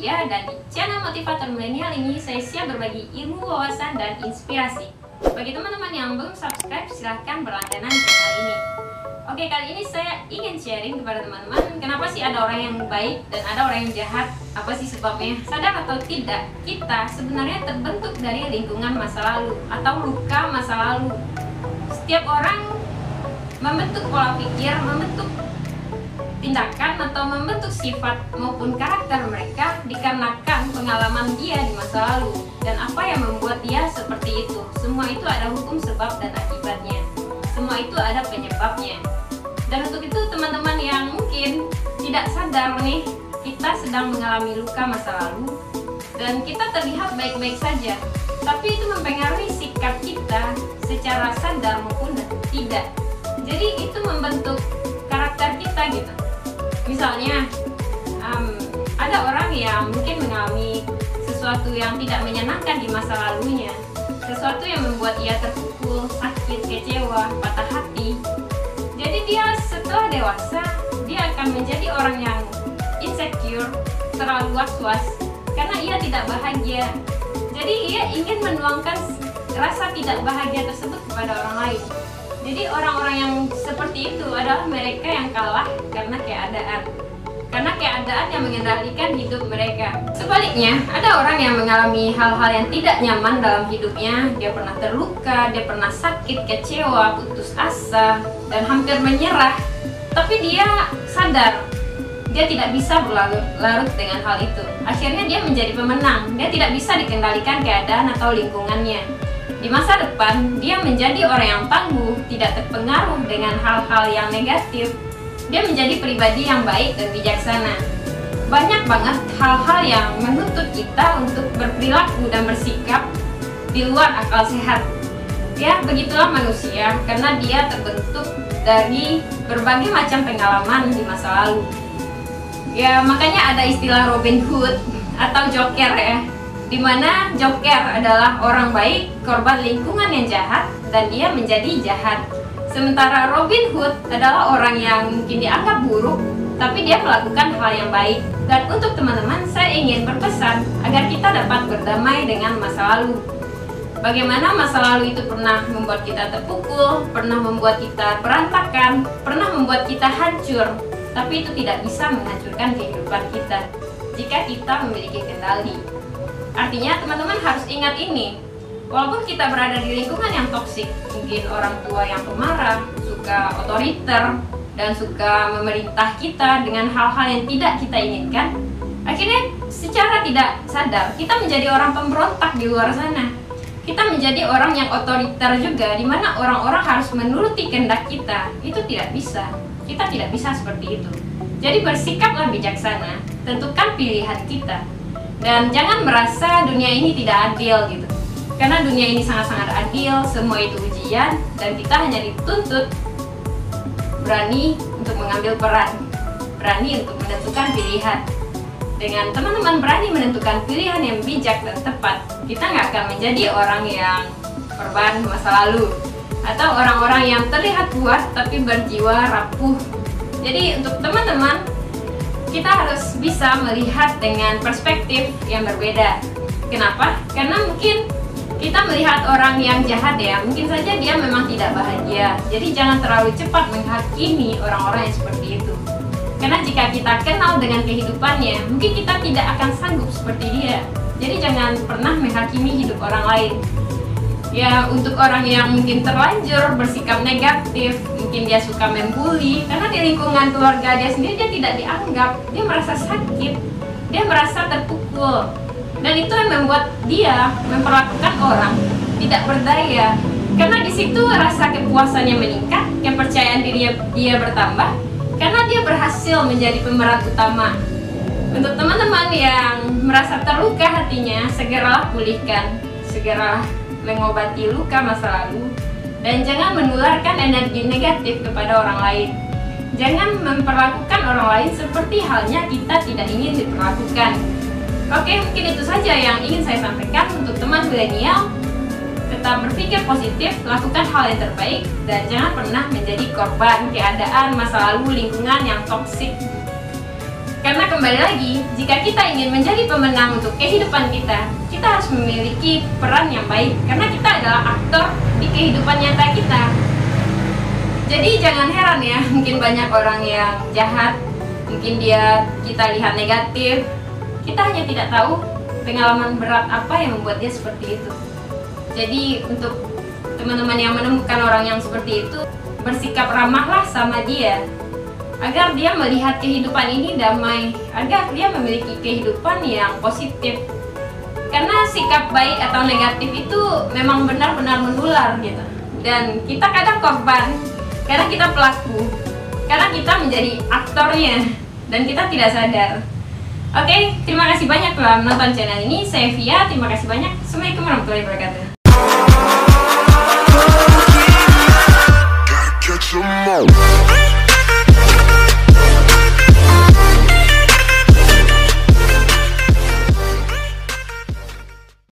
Nadia, dan di channel Motivator Milenial ini saya siap berbagi ilmu, wawasan, dan inspirasi. Bagi teman-teman yang belum subscribe, silahkan berlangganan channel ini. Oke, kali ini saya ingin sharing kepada teman-teman kenapa sih ada orang yang baik dan ada orang yang jahat. Apa sih sebabnya? Sadar atau tidak, kita sebenarnya terbentuk dari lingkungan masa lalu atau luka masa lalu. Setiap orang membentuk pola pikir, membentuk tindakan atau membentuk sifat maupun karakter mereka dikarenakan pengalaman dia di masa lalu dan apa yang membuat dia seperti itu. Semua itu ada hukum sebab dan akibatnya. Semua itu ada penyebabnya. Dan untuk itu teman-teman yang mungkin tidak sadar nih, kita sedang mengalami luka masa lalu dan kita terlihat baik-baik saja, tapi itu mempengaruhi sikap kita secara sadar maupun tidak. Jadi itu membentuk karakter kita gitu. Misalnya ada orang yang mungkin mengalami sesuatu yang tidak menyenangkan di masa lalunya, sesuatu yang membuat ia terpukul, sakit, kecewa, patah hati. Jadi dia setelah dewasa, dia akan menjadi orang yang insecure, terlalu was-was karena ia tidak bahagia. Jadi ia ingin menuangkan rasa tidak bahagia tersebut kepada orang lain. Jadi orang-orang yang seperti itu adalah mereka yang kalah karena keadaan. Karena keadaan yang mengendalikan hidup mereka. Sebaliknya, ada orang yang mengalami hal-hal yang tidak nyaman dalam hidupnya. Dia pernah terluka, dia pernah sakit, kecewa, putus asa, dan hampir menyerah. Tapi dia sadar, dia tidak bisa berlarut-larut dengan hal itu. Akhirnya dia menjadi pemenang. Dia tidak bisa dikendalikan keadaan atau lingkungannya. Di masa depan, dia menjadi orang yang tangguh, tidak terpengaruh dengan hal-hal yang negatif. Dia menjadi pribadi yang baik dan bijaksana. Banyak banget hal-hal yang menuntut kita untuk berperilaku dan bersikap di luar akal sehat. Ya, begitulah manusia, karena dia terbentuk dari berbagai macam pengalaman di masa lalu. Ya, makanya ada istilah Robin Hood atau Joker ya, dimana Joker adalah orang baik, korban lingkungan yang jahat, dan dia menjadi jahat. Sementara Robin Hood adalah orang yang mungkin dianggap buruk, tapi dia melakukan hal yang baik. Dan untuk teman-teman, saya ingin berpesan agar kita dapat berdamai dengan masa lalu. Bagaimana masa lalu itu pernah membuat kita terpukul, pernah membuat kita berantakan, pernah membuat kita hancur, tapi itu tidak bisa menghancurkan kehidupan kita jika kita memiliki kendali. Artinya teman-teman harus ingat ini, walaupun kita berada di lingkungan yang toksik, mungkin orang tua yang pemarah, suka otoriter, dan suka memerintah kita dengan hal-hal yang tidak kita inginkan, akhirnya secara tidak sadar kita menjadi orang pemberontak di luar sana. Kita menjadi orang yang otoriter juga, di mana orang-orang harus menuruti kehendak kita. Itu tidak bisa. Kita tidak bisa seperti itu. Jadi bersikaplah bijaksana, tentukan pilihan kita. Dan jangan merasa dunia ini tidak adil gitu. Karena dunia ini sangat-sangat adil, semua itu ujian, dan kita hanya dituntut berani untuk mengambil peran, berani untuk menentukan pilihan. Dengan teman-teman berani menentukan pilihan yang bijak dan tepat, kita nggak akan menjadi orang yang korban masa lalu atau orang-orang yang terlihat kuat tapi berjiwa rapuh. Jadi untuk teman-teman, kita harus bisa melihat dengan perspektif yang berbeda. Kenapa? Karena mungkin kita melihat orang yang jahat ya, mungkin saja dia memang tidak bahagia. Jadi jangan terlalu cepat menghakimi orang-orang yang seperti itu. Karena jika kita kenal dengan kehidupannya, mungkin kita tidak akan sanggup seperti dia. Jadi jangan pernah menghakimi hidup orang lain. Ya, untuk orang yang mungkin terlanjur bersikap negatif, mungkin dia suka membuli, karena di lingkungan keluarga dia sendiri dia tidak dianggap, dia merasa sakit, dia merasa terpukul, dan itu yang membuat dia memperlakukan orang tidak berdaya. Karena di situ rasa kepuasannya meningkat, kepercayaan diri dia bertambah, karena dia berhasil menjadi pemeran utama. Untuk teman-teman yang merasa terluka hatinya, segeralah pulihkan, segeralah mengobati luka masa lalu, dan jangan menularkan energi negatif kepada orang lain. Jangan memperlakukan orang lain seperti halnya kita tidak ingin diperlakukan. Oke, mungkin itu saja yang ingin saya sampaikan untuk teman milenial. Tetap berpikir positif, lakukan hal yang terbaik, dan jangan pernah menjadi korban keadaan masa lalu lingkungan yang toksik. Karena kembali lagi, jika kita ingin menjadi pemenang untuk kehidupan kita, kita harus memiliki peran yang baik. Karena kita adalah aktor di kehidupan nyata kita. Jadi jangan heran ya, mungkin banyak orang yang jahat, mungkin kita lihat negatif. Kita hanya tidak tahu pengalaman berat apa yang membuat dia seperti itu. Jadi untuk teman-teman yang menemukan orang yang seperti itu, bersikap ramahlah sama dia, agar dia melihat kehidupan ini damai, agar dia memiliki kehidupan yang positif. Karena sikap baik atau negatif itu memang benar-benar menular gitu. Dan kita kadang korban, karena kita pelaku, karena kita menjadi aktornya dan kita tidak sadar. Oke, terima kasih banyak telah menonton channel ini. Saya Via, terima kasih banyak. Assalamualaikum warahmatullahi wabarakatuh.